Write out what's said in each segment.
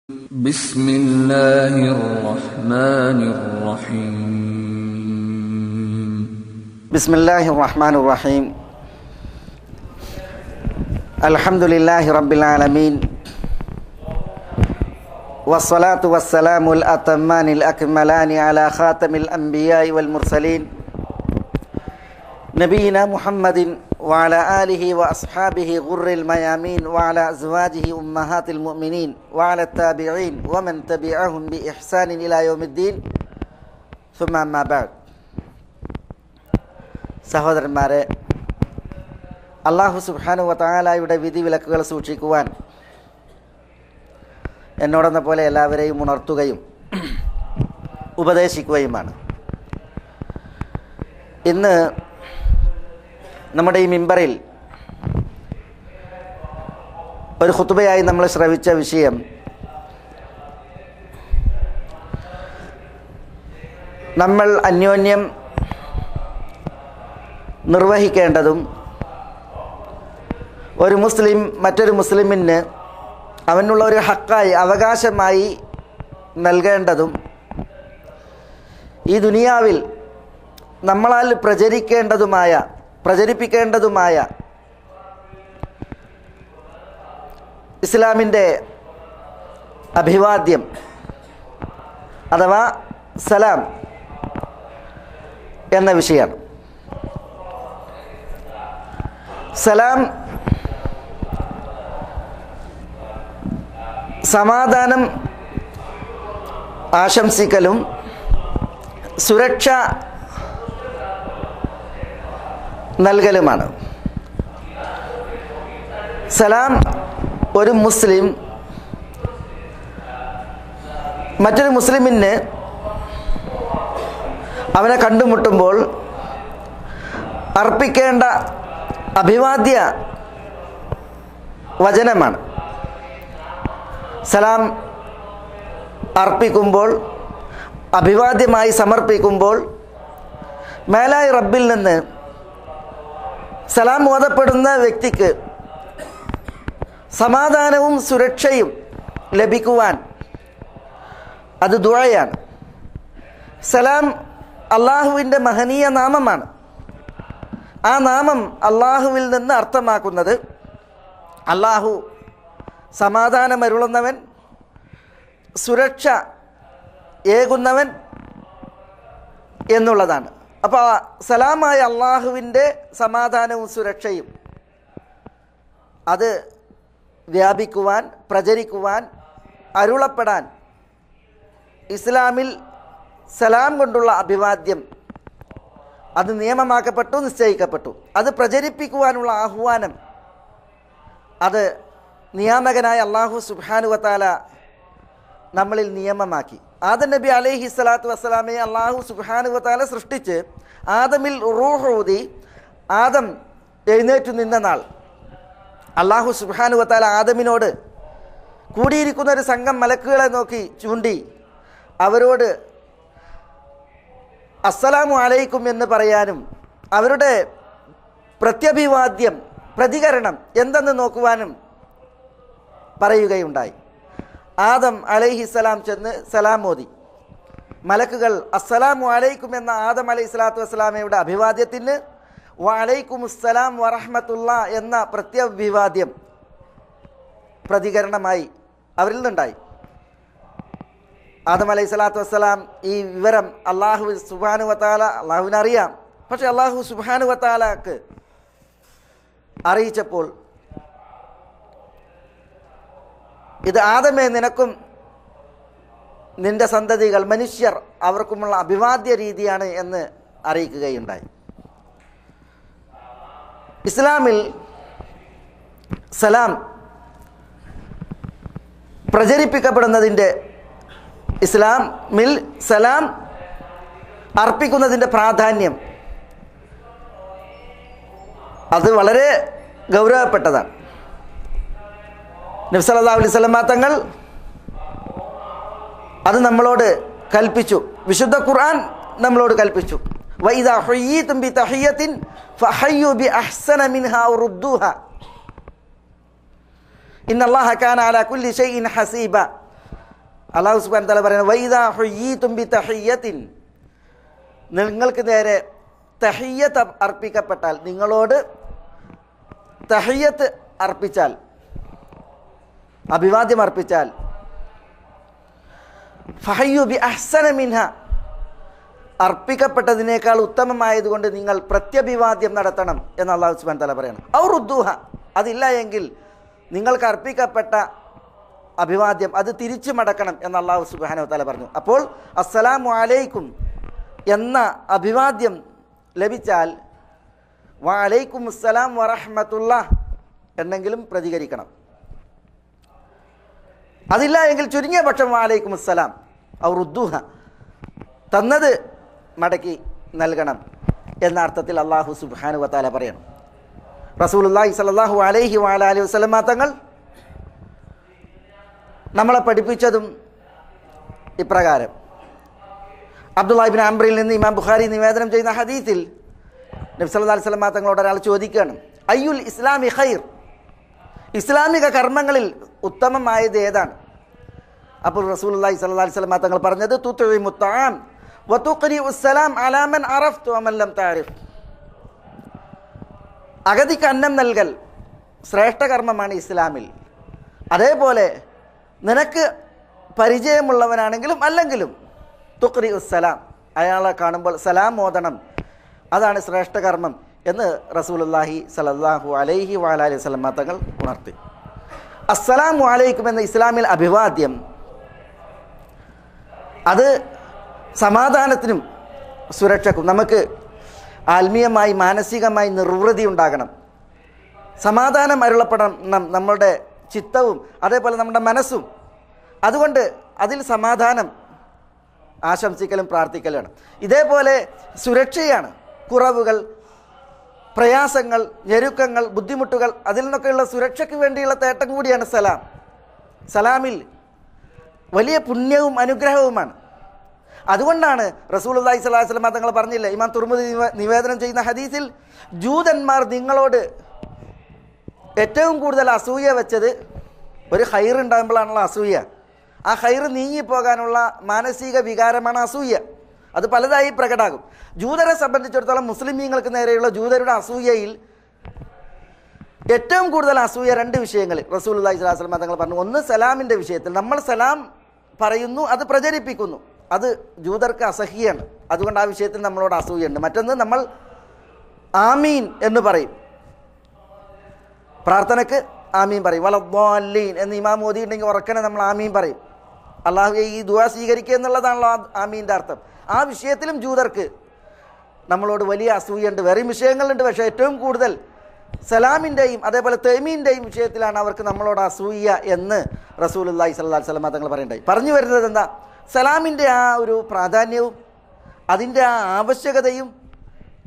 بسم الله الرحمن الرحيم بسم الله الرحمن الرحيم الحمد لله رب العالمين والصلاة والسلام الأتمان الأكملان على خاتم الأنبياء والمرسلين نبينا محمد وعلى آله وأصحابه غر الميامين وعلى أزواجه أمهات المؤمنين وعلى التابعين ومن تبعهم بإحسان إلى يوم الدين ثم أما بعد സഹോദരന്മാരെ, അല്ലാഹു സുബ്ഹാനഹു വ തആലയുടെ വിധി വിലക്കുകൾ സൂക്ഷിക്കുവാൻ എന്നോടെന്ന പോലെ എല്ലാവരെയും ഉണർത്തുകയും ഉപദേശിക്കുകയുമാണ്. ഇന്ന് നമ്മുടെ ഈ മിമ്പറിൽ ഒരു ഖുതുബയായി നമ്മൾ ശ്രവിച്ച വിഷയം നമ്മൾ അന്യോന്യം നിർവഹിക്കേണ്ടതും ഒരു മുസ്ലിം മറ്റൊരു മുസ്ലിമിന് അവനുള്ള ഒരു ഹക്കായി അവകാശമായി നൽകേണ്ടതും ഈ ദുനിയാവിൽ നമ്മളാൽ പ്രചരിപ്പിക്കേണ്ടതുമായ ഇസ്ലാമിൻ്റെ അഭിവാദ്യം അഥവാ സലാം എന്ന വിഷയമാണ്. സലാം സമാധാനം ആശംസിക്കലും സുരക്ഷ നൽകലുമാണ്. സലാം ഒരു മുസ്ലിം മറ്റൊരു മുസ്ലിമിന് അവനെ കണ്ടുമുട്ടുമ്പോൾ അർപ്പിക്കേണ്ട അഭിവാദ്യ വചനമാണ്. സലാം അർപ്പിക്കുമ്പോൾ, അഭിവാദ്യമായി സമർപ്പിക്കുമ്പോൾ മേലായ റബ്ബിൽ നിന്ന് സലാം ഓതപ്പെടുന്ന വ്യക്തിക്ക് സമാധാനവും സുരക്ഷയും ലഭിക്കുവാൻ അത് ദുആയാണ്. സലാം അള്ളാഹുവിൻ്റെ മഹനീയ നാമമാണ്. ആ നാമം അള്ളാഹുവിൽ നിന്ന് അർത്ഥമാക്കുന്നത് അള്ളാഹു സമാധാനമരുളുന്നവൻ, സുരക്ഷ ഏകുന്നവൻ എന്നുള്ളതാണ്. അപ്പോൾ സലാമായ അള്ളാഹുവിൻ്റെ സമാധാനവും സുരക്ഷയും അത് വ്യാപിക്കുവാൻ, പ്രചരിക്കുവാൻ, അരുളപ്പെടാൻ ഇസ്ലാമിൽ സലാം കൊണ്ടുള്ള അഭിവാദ്യം അത് നിയമമാക്കപ്പെട്ടു, നിശ്ചയിക്കപ്പെട്ടു. അത് പ്രചരിപ്പിക്കുവാനുള്ള ആഹ്വാനം അത് നിയാമകനായ അല്ലാഹു സുബ്ഹാനഹു വ തആല നമ്മളിൽ നിയമമാക്കി. ആദം നബി അലൈഹി സ്വലാത്തു വസ്സലാമയെ അല്ലാഹു സുബ്ഹാനഹു വ തആല സൃഷ്ടിച്ച് ആദമിൽ റൂഹ് ഊതി ആദം എഴുന്നേറ്റു നിന്ന നാൾ അല്ലാഹു സുബ്ഹാനഹു വ തആല ആദമിനോട് കൂടിയിരിക്കുന്ന ഒരു സംഘം മലക്കുകളെ നോക്കി ചൂണ്ടി അവരോട് അസ്സലാമു അലൈക്കും എന്ന് പറയാനും അവരുടെ പ്രത്യഭിവാദ്യം, പ്രതികരണം എന്തെന്ന് നോക്കുവാനും പറയുകയുണ്ടായി. ആദം അലൈഹിസ്സലാം ചെന്ന് സലാം ഓതി. മലക്കുകൾ അസ്സലാമു അലൈക്കും എന്ന ആദം അലൈഹി സ്വലാത്തു വസ്സലാമയുടെ അഭിവാദ്യത്തിന് വഅലൈക്കുമുസ്സലാം വറഹ്മത്തുള്ളാ എന്ന പ്രത്യഭിവാദ്യം പ്രതികരണമായി അവരിൽ നിന്നുണ്ടായി. ആദം അലൈഹി സ്വലാത്തു വസ്സലാം ഈ വിവരം അല്ലാഹു സുബ്ഹാനഹു വ തആല അള്ളാഹുവിനറിയാം. പക്ഷെ അല്ലാഹു സുബ്ഹാനഹു വ തആലക്ക് അറിയിച്ചപ്പോൾ ഇത് ആദമേ, നിനക്കും നിന്റെ സന്തതികൾ മനുഷ്യർ അവർക്കുമുള്ള അഭിവാദ്യ രീതിയാണ് എന്ന് അറിയിക്കുകയുണ്ടായി. ഇസ്ലാമിൽ സലാം പ്രചരിപ്പിക്കപ്പെടുന്നതിൻ്റെ, ഇസ്ലാമിൽ സലാം അർപ്പിക്കുന്നതിൻ്റെ പ്രാധാന്യം അത് വളരെ ഗൗരവപ്പെട്ടതാണ്. നബി സല്ലല്ലാഹു അലൈഹി വസല്ലം തങ്ങൾ അത് നമ്മളോട് കൽപ്പിച്ചു. വിശുദ്ധ ഖുർആൻ നമ്മളോട് കൽപ്പിച്ചു. വഇദാ ഹുയ്യിതും ബിതഹിയ്യത്തിൻ ഫഹയ്യു ബിഅഹ്സന മിൻഹാ റുദ്ദൂഹാ ഇന്നല്ലാഹ കാന അലാ കുല്ലി ഷൈഇൻ ഹസീബ. അല്ലാഹു സുബ്ഹാനഹു വ തആല പറയുന്നത് വൈദാ ഹുയ്യീതും ബിതഹിയ്യത്തിൻ, നിങ്ങൾക്ക് നേരെ തഹിയ്യത്ത് അർപ്പിക്കപ്പെട്ടാൽ, നിങ്ങളോട് തഹിയ്യത്ത് അർപ്പിച്ചാൽ, അഭിവാദ്യം അർപ്പിച്ചാൽ, ഫഹയ്യു ബി അഹ്സന മിൻഹ, അർപ്പിക്കപ്പെട്ടതിനേക്കാൾ ഉത്തമമായതുകൊണ്ട് നിങ്ങൾ പ്രത്യഭിവാദ്യം നടത്തണം എന്ന് അല്ലാഹു സുബ്ഹാനഹു വ തആല പറയണം. ഔ റുദ്ദൂഹ, അതില്ല എങ്കിൽ നിങ്ങൾക്ക് അർപ്പിക്കപ്പെട്ട അഭിവാദ്യം അത് തിരിച്ചു മടക്കണം എന്ന് അല്ലാഹു സുബ്ഹാനഹു വ തആല പറഞ്ഞു. അപ്പോൾ അസ്സലാമു അലൈക്കും എന്ന അഭിവാദ്യം ലഭിച്ചാൽ വഅലൈക്കും അസ്സലാം വറഹ്മത്തുള്ളാഹ് എന്നെങ്കിലും പ്രതികരിക്കണം. അതില്ല എങ്കിൽ ചുരുങ്ങിയ പക്ഷം വഅലൈക്കും അസ്സലാം ഔ റുദ്ദൂഹ, തന്നത് മടക്കി നൽകണം എന്ന അർത്ഥത്തിൽ അല്ലാഹു സുബ്ഹാനഹു വ തആല പറയണം. റസൂലുള്ളാഹി സ്വല്ലല്ലാഹു അലൈഹി വഅലൈഹി വസല്ലമ തങ്ങൾ നമ്മളെ പഠിപ്പിച്ചതും ഇപ്രകാരം. അബ്ദുല്ലാഹി ഇബ്നു അംറിൽ നിന്ന് ഇമാം ബുഖാരി നിവേദനം ചെയ്യുന്ന ഹദീസിൽ നബി സല്ലല്ലാഹു അലൈഹി വസല്ലമ തങ്ങളോട് ഒരാൾ ചോദിക്കുകയാണ്, അയ്യുൽ ഇസ്ലാമി ഖൈർ, ഇസ്ലാമിക കർമ്മങ്ങളിൽ ഉത്തമമായത് ഏതാണ്? അപ്പോൾ റസൂലുള്ളാഹി സ്വല്ലല്ലാഹു അലൈഹി വസല്ലമ തങ്ങൾ പറഞ്ഞത് തുത്ഇമു തആം വതുഖ്രിഉ സലാം അലാ മൻ അറഫ്ത വമൻ ലം തഅരിഫ്, അഗതിക്ക് അന്നം നൽകൽ ശ്രേഷ്ഠ കർമ്മമാണ് ഇസ്ലാമിൽ. അതേപോലെ നിനക്ക് പരിചയമുള്ളവനാണെങ്കിലും അല്ലെങ്കിലും തുഖ്രിഉ സലാം, അയാളെ കാണുമ്പോൾ സലാം ഓതണം, അതാണ് ശ്രേഷ്ഠ കർമ്മം എന്ന് റസൂലുള്ളാഹി സ്വല്ലല്ലാഹു അലൈഹി വഅലൈഹി വസല്ലമ തങ്ങൾ ഉണർത്തി. അസ്സലാമു അലൈക്കും എന്ന ഇസ്ലാമിൽ അഭിവാദ്യം അത് സമാധാനത്തിനും സുരക്ഷക്കും, നമുക്ക് ആത്മീയമായി മാനസികമായി നിർവൃതി ഉണ്ടാകണം, സമാധാനം അരുളപ്പെടണം നമ്മുടെ ചിത്തവും അതേപോലെ നമ്മുടെ മനസ്സും. അതുകൊണ്ട് അതിൽ സമാധാനം ആശംസിക്കലും പ്രാർത്ഥിക്കലാണ്. ഇതേപോലെ സുരക്ഷയാണ്. കുറവുകൾ, പ്രയാസങ്ങൾ, ഞെരുക്കങ്ങൾ, ബുദ്ധിമുട്ടുകൾ, അതിൽ നിന്നൊക്കെയുള്ള സുരക്ഷയ്ക്ക് വേണ്ടിയുള്ള തേട്ടം കൂടിയാണ് സലാം. സലാമിൽ വലിയ പുണ്യവും അനുഗ്രഹവുമാണ്. അതുകൊണ്ടാണ് റസൂലുള്ളാഹി സ്വല്ലല്ലാഹു അലൈഹി വസല്ലം തങ്ങൾ പറഞ്ഞില്ലേ, ഇമാം തുർമുദി നിവേദനം ചെയ്യുന്ന ഹദീസിൽ, ജൂതന്മാർ നിങ്ങളോട് ഏറ്റവും കൂടുതൽ അസൂയ വെച്ചത് ഒരു ഖൈർ ഉണ്ടാകുമ്പോഴാണല്ലോ അസൂയ. ആ ഖൈർ നീങ്ങിപ്പോകാനുള്ള മാനസിക വികാരമാണ് അസൂയ. അത് പലതായി പ്രകടാകും. ജൂതരെ സംബന്ധിച്ചിടത്തോളം മുസ്ലിമീങ്ങൾക്ക് നേരെയുള്ള ജൂതരുടെ അസൂയയിൽ ഏറ്റവും കൂടുതൽ അസൂയ രണ്ട് വിഷയങ്ങളിൽ റസൂലുള്ളാഹി സ്വല്ലല്ലാഹു അലൈഹി വസല്ലം തങ്ങൾ പറഞ്ഞു. ഒന്ന് സലാമിൻ്റെ വിഷയത്തിൽ, നമ്മൾ സലാം പറയുന്നു, അത് പ്രചരിപ്പിക്കുന്നു, അത് ജൂതർക്ക് അസഹ്യാണ്, അതുകൊണ്ട് ആ വിഷയത്തിൽ നമ്മളോട് അസൂയുണ്ട്. മറ്റൊന്ന്, നമ്മൾ ആമീൻ എന്ന് പറയും, പ്രാർത്ഥനയ്ക്ക് ആമീൻ പറയും. വലദ്ദാല്ലീൻ എന്ന് ഇമാം ഓതിയിട്ടുണ്ടെങ്കിൽ ഉറക്കനെ നമ്മൾ ആമീൻ പറയും. അള്ളാഹുവേ ഈ ദുആ സ്വീകരിക്കുക എന്നുള്ളതാണല്ലോ ആമീൻ്റെ അർത്ഥം. ആ വിഷയത്തിലും ജൂതർക്ക് നമ്മളോട് വലിയ അസൂയുണ്ട്. വേറെ വിഷയങ്ങളുണ്ട്, പക്ഷേ ഏറ്റവും കൂടുതൽ സലാമിൻ്റെയും അതേപോലെ തൈമീൻ്റെയും വിഷയത്തിലാണ് അവർക്ക് നമ്മളോട് അസൂയ എന്ന് റസൂലുള്ളാഹി സ്വല്ലല്ലാഹു അലൈഹി വസല്ലം തങ്ങൾ പറയുണ്ടായി. പറഞ്ഞു വരുന്നത് എന്താ? സലാമിൻ്റെ ആ ഒരു പ്രാധാന്യവും അതിൻ്റെ ആ ആവശ്യകതയും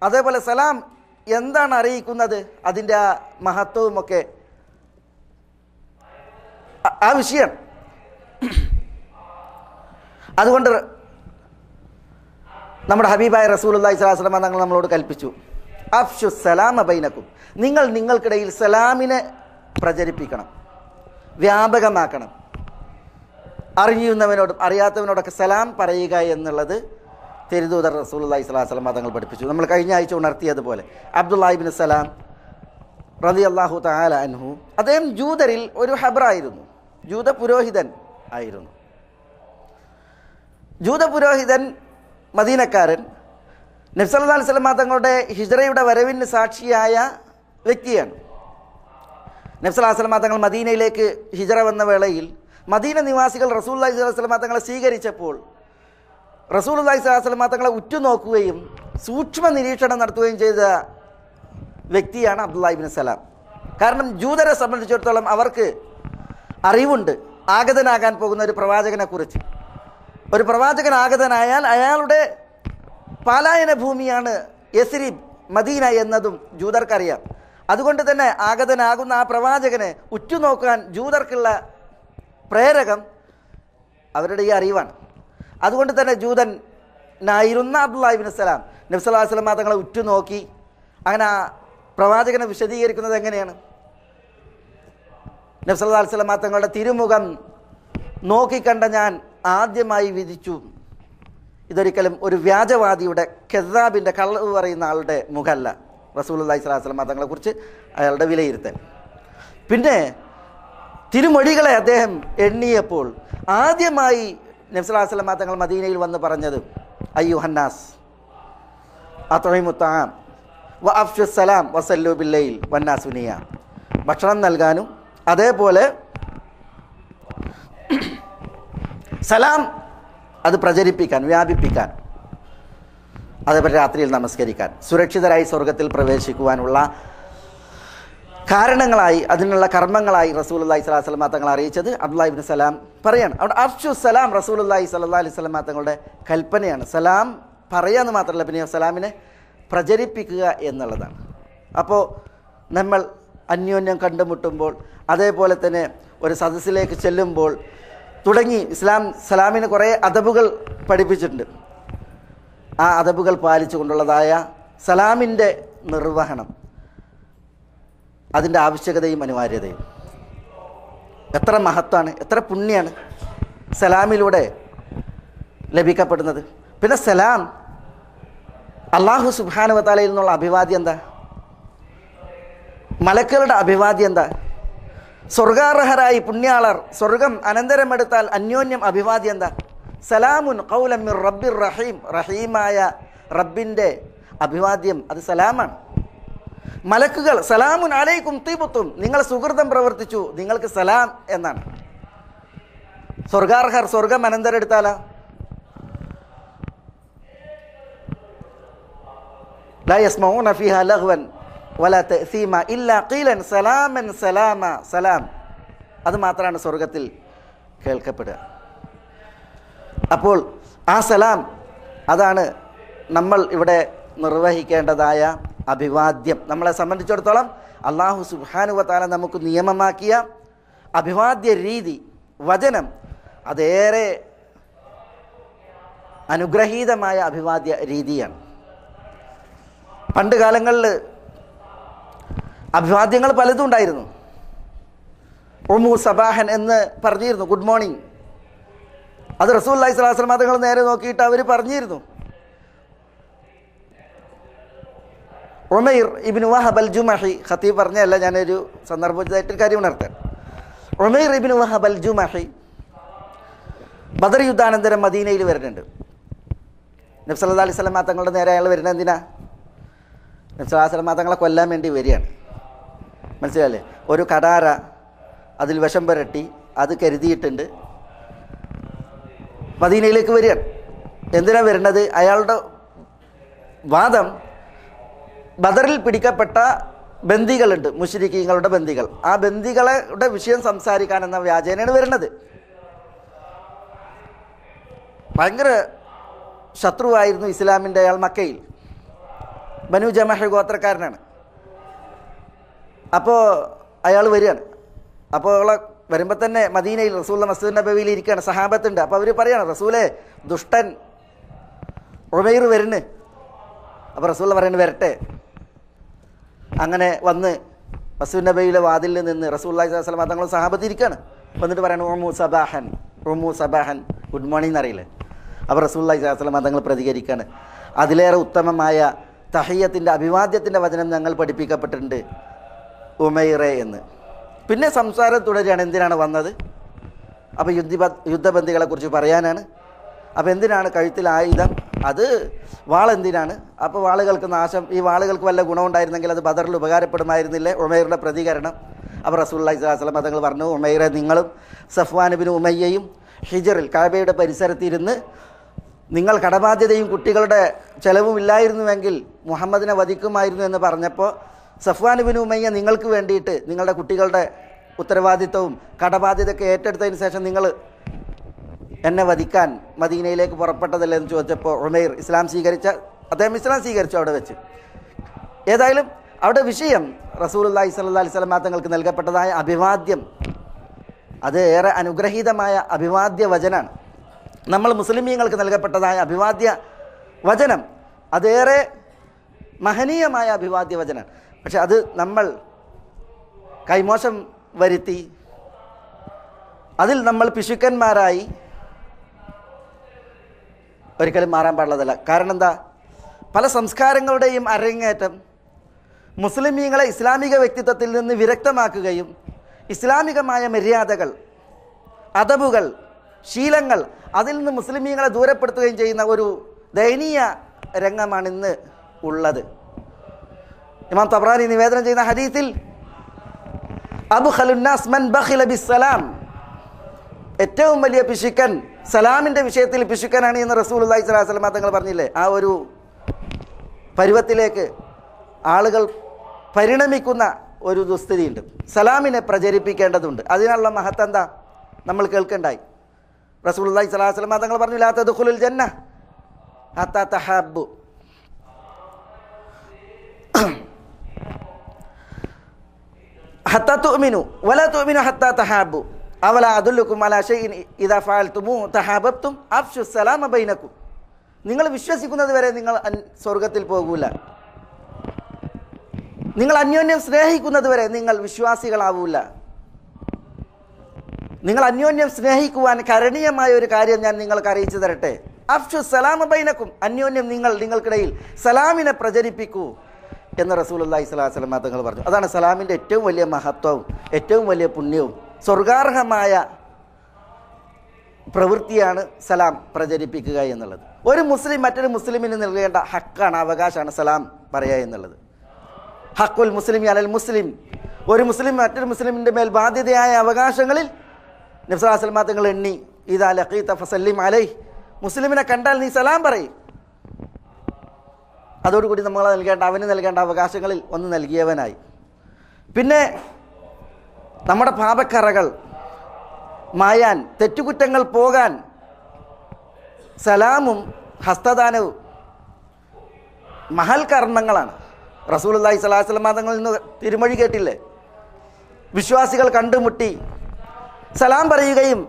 അതേപോലെ സലാം എന്താണ് അറിയിക്കുന്നത് അതിൻ്റെ ആ മഹത്വവും ഒക്കെ ആ വിഷയം. അതുകൊണ്ട് നമ്മുടെ ഹബീബായ റസൂലുള്ളാഹി സ്വല്ലല്ലാഹു അലൈഹി വസല്ലം തങ്ങൾ നമ്മളോട് കൽപ്പിച്ചു, അഫ്ഷു സലാമ ബൈനക്കും, നിങ്ങൾ നിങ്ങൾക്കിടയിൽ സലാമിനെ പ്രചരിപ്പിക്കണം, വ്യാപകമാക്കണം. അറിയുന്നവനോടും അറിയാത്തവനോടൊക്കെ സലാം പറയുക എന്നുള്ളത് തിരുദൂതർ റസൂലുള്ളാഹി സ്വല്ലല്ലാഹു അലൈഹി വസല്ലം തങ്ങൾ പഠിപ്പിച്ചു. നമ്മൾ കഴിഞ്ഞ ആഴ്ച ഉണർത്തിയതുപോലെ അബ്ദുല്ലാഹി ഇബ്നു സലാം റളിയല്ലാഹു തആല അൻഹു, അദ്ദേഹം ജൂതരിൽ ഒരു ഹബ്റായിരുന്നു, ജൂത പുരോഹിതൻ ആയിരുന്നു. ജൂത പുരോഹിതൻ മദീനക്കാരൻ, നബി സല്ലല്ലാഹു അലൈഹി വസല്ലം തങ്ങളുടെ ഹിജ്റയുടെ വരവിന് സാക്ഷിയായ വ്യക്തിയാണ്. നബി സല്ലല്ലാഹു അലൈഹി വസല്ലം തങ്ങൾ മദീനയിലേക്ക് ഹിജ്റ വന്ന വേളയിൽ മദീന നിവാസികൾ റസൂലുള്ളാഹി സ്വല്ലല്ലാഹു അലൈഹി വസല്ലം തങ്ങളെ സ്വീകരിച്ചപ്പോൾ റസൂലുള്ളാഹി സ്വല്ലല്ലാഹു അലൈഹി വസല്ലം തങ്ങളെ ഉറ്റുനോക്കുകയും സൂക്ഷ്മ നിരീക്ഷണം നടത്തുകയും ചെയ്ത വ്യക്തിയാണ് അബ്ദുല്ലാഹി ഇബ്നു സലാം. കാരണം ജൂതരെ സംബന്ധിച്ചിടത്തോളം അവർക്ക് അറിവുണ്ട് ആഗതനാകാൻ പോകുന്ന ഒരു പ്രവാചകനെ കുറിച്ച്. ഒരു പ്രവാചകൻ ആഗതനായാൽ അയാളുടെ പാലായന ഭൂമിയാണ് യസ്രിബ്, മദീന എന്നതും ജൂതർക്കറിയാം. അതുകൊണ്ട് തന്നെ ആഗതനാകുന്ന ആ പ്രവാചകനെ ഉറ്റുനോക്കാൻ ജൂതർക്കുള്ള പ്രേരകം അവരുടെ ഈ അറിവാണ്. അതുകൊണ്ട് തന്നെ ജൂതനായിരുന്ന അബ്ദുല്ലാഹി ഇബ്നു സലാം നബി സല്ലല്ലാഹു അലൈഹി വസല്ലം തങ്ങളെ ഉറ്റുനോക്കി അങ്ങനെ ആ പ്രവാചകനെ വിശദീകരിക്കുന്നത് എങ്ങനെയാണ്? നബി സല്ലല്ലാഹു അലൈഹി വസല്ലം തങ്ങളുടെ തിരുമുഖം നോക്കിക്കണ്ട ഞാൻ ആദ്യമായി വിധിച്ചു, ഇതൊരിക്കലും ഒരു വ്യാജവാദിയുടെ കെദ്ദാബിൻ്റെ കള്ളവ് പറയുന്ന ആളുടെ മുഖമല്ല റസൂലുള്ളാഹി സ്വല്ലല്ലാഹു അലൈഹി വസല്ലം തങ്ങളെക്കുറിച്ച് അയാളുടെ വിലയിരുത്തൽ. പിന്നെ തിരുമൊഴികളെ അദ്ദേഹം എണ്ണിയപ്പോൾ ആദ്യമായി നബി സല്ലല്ലാഹു അലൈഹി വസല്ലം തങ്ങൾ മദീനയിൽ വന്ന് പറഞ്ഞത് അയ്യുഹന്നാസ് അത്ഇമു തആം വ അഫ്ശു സലാം വസല്ലു ബില്ലൈൽ വന്നാസു നിയാം, ഭക്ഷണം നൽകാനും അതേപോലെ സലാം അത് പ്രചരിപ്പിക്കാൻ, വ്യാപിപ്പിക്കാൻ, അതേപോലെ രാത്രിയിൽ നമസ്കരിക്കാൻ, സുരക്ഷിതരായി സ്വർഗത്തിൽ പ്രവേശിക്കുവാനുള്ള കാരണങ്ങളായി, അതിനുള്ള കർമ്മങ്ങളായി റസൂലുള്ളാഹി സ്വല്ലല്ലാഹു അലൈഹി വസല്ലം തങ്ങൾ അറിയിച്ചത് അബ്ദുല്ലാഹി ഇബ്നു സലാം പറയാണ്. അവിടെ അഫ്ശു സലാം റസൂലുള്ളാഹി സ്വല്ലല്ലാഹു അലൈഹി വസല്ലം തങ്ങളുടെ കൽപ്പനയാണ്. സലാം പറയാന്ന് മാത്രമല്ല, പിന്നെ സലാമിനെ പ്രചരിപ്പിക്കുക എന്നുള്ളതാണ്. അപ്പോൾ നമ്മൾ അന്യോന്യം കണ്ടുമുട്ടുമ്പോൾ, അതേപോലെ തന്നെ ഒരു സദസ്സിലേക്ക് ചെല്ലുമ്പോൾ തുടങ്ങി ഇസ്ലാം സലാമിന് കുറേ അദബുകൾ പഠിപ്പിച്ചിട്ടുണ്ട്. ആ അദബുകൾ പാലിച്ചുകൊണ്ടുള്ളതായ സലാമിൻ്റെ നിർവഹണം, അതിൻ്റെ ആവശ്യകതയും അനിവാര്യതയും എത്ര മഹത്വമാണ്, എത്ര പുണ്യമാണ് സലാമിലൂടെ ലഭിക്കപ്പെടുന്നത്. പിന്നെ സലാം അല്ലാഹു സുബ്ഹാനഹു വ തആലയിൽ നിന്നുള്ള അഭിവാദ്യം എന്താ? മലക്കുകളുടെ അഭിവാദ്യം എന്താ? സ്വർഗാർഹരായി പുണ്യാളർ സ്വർഗം അനന്തരമെടുത്താൽ അന്യോന്യം അഭിവാദ്യം എന്താ? സലാമുൻ ഖൗലൻ മിർ റബ്ബിർ റഹീം, റഹീമായ റബ്ബിൻ്റെ അഭിവാദ്യം അത് സലാമാണ്. മലക്കുകൾ സലാമുൻ അലൈക്കും തീബത്തും, നിങ്ങൾ സുഹൃതം പ്രവർത്തിച്ചു, നിങ്ങൾക്ക് സലാം എന്നാണ്. സ്വർഗാർഹർ സ്വർഗം അനന്തരെടുത്താലാ ലാ യസ്മഊന ഫീഹാ ലഗ്വൻ വലാ തഅസീമ ഇല്ലാ ഖീലൻ സലാമൻ സലാമ, സലാം അത് മാത്രമാണ് സ്വർഗത്തിൽ കേൾക്കപ്പെടുക. അപ്പോൾ ആ സലാം അതാണ് നമ്മൾ ഇവിടെ നിർവഹിക്കേണ്ടതായ അഭിവാദ്യം. നമ്മളെ സംബന്ധിച്ചിടത്തോളം അല്ലാഹു സുബ്ഹാനഹു വ തആല നമുക്ക് നിയമമാക്കിയ അഭിവാദ്യ രീതി, വചനം അതേറെ അനുഗ്രഹീതമായ അഭിവാദ്യ രീതിയാണ്. പണ്ട് കാലങ്ങളിൽ അഭിവാദ്യങ്ങൾ പലതും ഉണ്ടായിരുന്നു. ഉമ്മു സബാഹൻ എന്ന് പറഞ്ഞിരുന്നു, ഗുഡ് മോർണിംഗ്. അത് റസൂലുള്ളാഹി സ്വല്ലല്ലാഹു അലൈഹി വസല്ലം തങ്ങൾ നേരെ നോക്കിയിട്ട് അവർ പറഞ്ഞിരുന്നു. ഉമൈർ ഇബ്നു വഹബ് അൽ ജുമഹി, ഖതീബ് പറഞ്ഞല്ല, ഞാനൊരു സന്ദർഭോചിതമായിട്ടൊരു കാര്യം ഉണർത്താൻ. ഉമൈർ ഇബ്നു വഹബ് അൽ ജുമഹി ബദർ യുദ്ധാനന്തരം മദീനയിൽ വരുന്നുണ്ട്. നബി സല്ലല്ലാഹു അലൈഹി വസല്ലം തങ്ങളുടെ നേരെ അയാൾ വരുന്നത് എന്തിനാ? നബി സല്ലല്ലാഹു അലൈഹി വസല്ലം തങ്ങളെ കൊല്ലാൻ വേണ്ടി വരികയാണ്. മനസ്സിലല്ലേ? ഒരു കടാര, അതിൽ വിഷം പുരട്ടി അത് കരുതിയിട്ടുണ്ട്, മദീനയിലേക്ക് വരികയാണ്. എന്തിനാണ് വരുന്നത്? അയാളുടെ വാദം ബദറിൽ പിടിക്കപ്പെട്ട ബന്ദികളുണ്ട്, മുശ്രിക്കീങ്ങളുടെ ബന്ദികൾ, ആ ബന്ദികളുടെ വിഷയം സംസാരിക്കാൻ എന്ന വ്യാജേനയാണ് വരുന്നത്. ഭയങ്കര ശത്രുവായിരുന്നു ഇസ്ലാമിൻ്റെ അയാൾ. മക്കയിൽ ബനു ജമഹ് ഗോത്രക്കാരനാണ്. അപ്പോൾ അയാൾ വരികയാണ്. അപ്പോൾ വരുമ്പോൾ തന്നെ മദീനയിൽ റസൂൽ മസ്ജിദ് നബവിയിൽ ഇരിക്കുകയാണ്, സഹാബത്തുണ്ട്. അപ്പോൾ അവർ പറയാണ്, റസൂലെ ദുഷ്ടൻ ഉമൈർ വരുന്നു. അപ്പോൾ റസൂൽ പറയുന്നത് വരട്ടെ. അങ്ങനെ വന്ന് മസ്ജിദ് നബവിയിലെ വാതിലിൽ നിന്ന് റസൂലുള്ളാഹി സ്വല്ലല്ലാഹു അലൈഹി വസല്ലം തങ്ങളും സഹാബത്ത് ഇരിക്കുകയാണ്. വന്നിട്ട് പറയണം, ഉമ്മു സബാഹൻ, ഉമ്മു സബാഹൻ, ഗുഡ് മോർണിംഗ് എന്നറിയില്ലേ? അപ്പോൾ റസൂലുള്ളാഹി സ്വല്ലല്ലാഹു അലൈഹി വസല്ലം തങ്ങൾ പ്രതികരിക്കുകയാണ്, അതിലേറെ ഉത്തമമായ തഹിയ്യത്തിൻ്റെ അഭിവാദ്യത്തിൻ്റെ വചനം ഞങ്ങൾ പഠിപ്പിക്കപ്പെട്ടിട്ടുണ്ട് ഉമൈറെ എന്ന്. പിന്നെ സംസാരം തുടരുകയാണ്, എന്തിനാണ് വന്നത്? അപ്പോൾ യുദ്ധബന്ദികളെക്കുറിച്ച് പറയാനാണ്. അപ്പോൾ എന്തിനാണ് കഴുത്തിൽ ആയുധം? അത് വാളെന്തിനാണ്? അപ്പോൾ വാളുകൾക്ക് നാശം, ഈ വാളുകൾക്ക് വല്ല ഗുണമുണ്ടായിരുന്നെങ്കിൽ അത് ബദറിൽ ഉപകാരപ്പെടുമായിരുന്നില്ലേ? ഉമൈറിൻ്റെ പ്രതികരണം. അപ്പോൾ റസൂലുള്ളാഹി സ്വല്ലല്ലാഹു അലൈഹി വസല്ലം തങ്ങൾ പറഞ്ഞു, ഉമൈറെ, നിങ്ങളും സഫ്വാൻ ഇബ്നു ഉമയ്യയും ഹിജറിൽ കഅബയുടെ പരിസരത്തിരുന്ന് നിങ്ങൾ കടബാധ്യതയും കുട്ടികളുടെ ചെലവും ഇല്ലായിരുന്നുവെങ്കിൽ മുഹമ്മദിനെ വധിക്കുമായിരുന്നു എന്ന് പറഞ്ഞപ്പോൾ സഫ്വാൻ ഇബ്നു ഉമയ്യ നിങ്ങൾക്ക് വേണ്ടിയിട്ട് നിങ്ങളുടെ കുട്ടികളുടെ ഉത്തരവാദിത്വവും കടബാധ്യതയൊക്കെ ഏറ്റെടുത്തതിന് ശേഷം നിങ്ങൾ എന്നെ വധിക്കാൻ മദീനയിലേക്ക് പുറപ്പെട്ടതല്ലേ എന്ന് ചോദിച്ചപ്പോൾ ഉമൈർ അദ്ദേഹം ഇസ്ലാം സ്വീകരിച്ചു അവിടെ വെച്ച്. ഏതായാലും അവിടെ വിഷയം റസൂലുള്ളാഹി സ്വല്ലല്ലാഹു അലൈഹി വസല്ലം തങ്ങൾക്ക് നൽകപ്പെട്ടതായ അഭിവാദ്യം അത് ഏറെ അനുഗ്രഹീതമായ അഭിവാദ്യ വചനാണ്. നമ്മൾ മുസ്ലിമീങ്ങൾക്ക് നൽകപ്പെട്ടതായ അഭിവാദ്യ വചനം അതേറെ മഹനീയമായ അഭിവാദ്യ വചനാണ്. പക്ഷെ അത് നമ്മൾ കൈമോശം വരുത്തി അതിൽ നമ്മൾ പിശുക്കന്മാരായി ഒരിക്കലും മാറാൻ പാടുള്ളതല്ല. കാരണം എന്താ? പല സംസ്കാരങ്ങളുടെയും അരങ്ങേറ്റം മുസ്ലിമീങ്ങളെ ഇസ്ലാമിക വ്യക്തിത്വത്തിൽ നിന്ന് വിരക്തമാക്കുകയും ഇസ്ലാമികമായ മര്യാദകൾ, അദബുകൾ, ശീലങ്ങൾ അതിൽ നിന്ന് മുസ്ലിമീങ്ങളെ ദൂരപ്പെടുത്തുകയും ചെയ്യുന്ന ഒരു ദയനീയ രംഗമാണ് ഇന്ന് ഉള്ളത്. ഇമാം തബ്രാനി നിവേദനം ചെയ്യുന്ന ഹദീസിൽ അബ്ഖലുന്നാസ് മൻ ബഖില ബിസ്സലാം, ഏറ്റവും വലിയ പിശുക്കൻ സലാമിൻ്റെ വിഷയത്തിൽ പിശുക്കനാണ് എന്ന് റസൂലുള്ളാഹി സ്വല്ലല്ലാഹു അലൈഹി വസല്ലം തങ്ങൾ പറഞ്ഞില്ലേ? ആ ഒരു പരുവത്തിലേക്ക് ആളുകൾ പരിണമിക്കുന്ന ഒരു ദുസ്ഥിതിയുണ്ട്. സലാമിനെ പ്രചരിപ്പിക്കേണ്ടതുണ്ട്. അതിനുള്ള മഹത്വം എന്താ നമ്മൾ കേൾക്കണ്ടായി. റസൂലുള്ളാഹി സ്വല്ലല്ലാഹു അലൈഹി വസല്ലം തങ്ങൾ പറഞ്ഞു, ലാ തദ്ഖുലുൽ ജന്ന ഹത്താ തഹബ്ബു, ഹത്താ തുഅ്മിനു വലാ തുഅ്മിനു ഹത്താ തഹബ്ബു അവലാ അദുല്ലുക്കും അലാ ഷൈഇൻ ഇദാ ഫഅൽതുമു തഹബ്ബതും അഫ്ശു സലാമ ബൈനക്കും. നിങ്ങൾ വിശ്വസിക്കുന്നത് വരെ നിങ്ങൾ സ്വർഗത്തിൽ പോകൂല, നിങ്ങൾ അന്യോന്യം സ്നേഹിക്കുന്നത് വരെ നിങ്ങൾ വിശ്വാസികളാവൂല. നിങ്ങൾ അന്യോന്യം സ്നേഹിക്കുവാൻ കരണീയമായ ഒരു കാര്യം ഞാൻ നിങ്ങൾക്ക് അറിയിച്ചു തരട്ടെ. അഫ്ശു സലാമ ബൈനക്കും, അന്യോന്യം നിങ്ങൾക്കിടയിൽ സലാമിനെ പ്രചരിപ്പിക്കൂ എന്ന് റസൂലുള്ളാഹി സ്വല്ലല്ലാഹു അലൈഹി വസല്ലം തങ്ങൾ പറഞ്ഞു. അതാണ് സലാമിൻ്റെ ഏറ്റവും വലിയ മഹത്വവും ഏറ്റവും വലിയ പുണ്യവും. സ്വർഗാർഹമായ പ്രവൃത്തിയാണ് സലാം പ്രചരിപ്പിക്കുക എന്നുള്ളത്. ഒരു മുസ്ലിം മറ്റൊരു മുസ്ലിമിന് നൽകേണ്ട ഹക്കാണ്, അവകാശമാണ് സലാം പറയുക എന്നുള്ളത്. ഹക്കുൽ മുസ്ലിം അലൽ മുസ്ലിം, ഒരു മുസ്ലിം മറ്റൊരു മുസ്ലിമിൻ്റെ മേൽ ബാധ്യതയായ അവകാശങ്ങളിൽ നബി സല്ലല്ലാഹു അലൈഹി വസല്ലം തങ്ങൾ എണ്ണി, ഇദാ ലഖീത ഫസല്ലിം അലൈഹി, മുസ്ലിമിനെ കണ്ടാൽ നീ സലാം പറയും. അതോടുകൂടി നമ്മൾ അവന് നൽകേണ്ട അവകാശങ്ങളിൽ ഒന്ന് നൽകിയവനായി. പിന്നെ നമ്മുടെ പാപക്കറകൾ മായാൻ, തെറ്റുകുറ്റങ്ങൾ പോകാൻ സലാമും ഹസ്തദാനവും മഹൽ കർമ്മങ്ങളാണ്. റസൂലുള്ളാഹി സ്വല്ലല്ലാഹു അലൈഹി വസല്ലം തങ്ങളിൽ നിന്ന് തിരുമൊഴി കേട്ടില്ലേ? വിശ്വാസികൾ കണ്ടുമുട്ടി സലാം പറയുകയും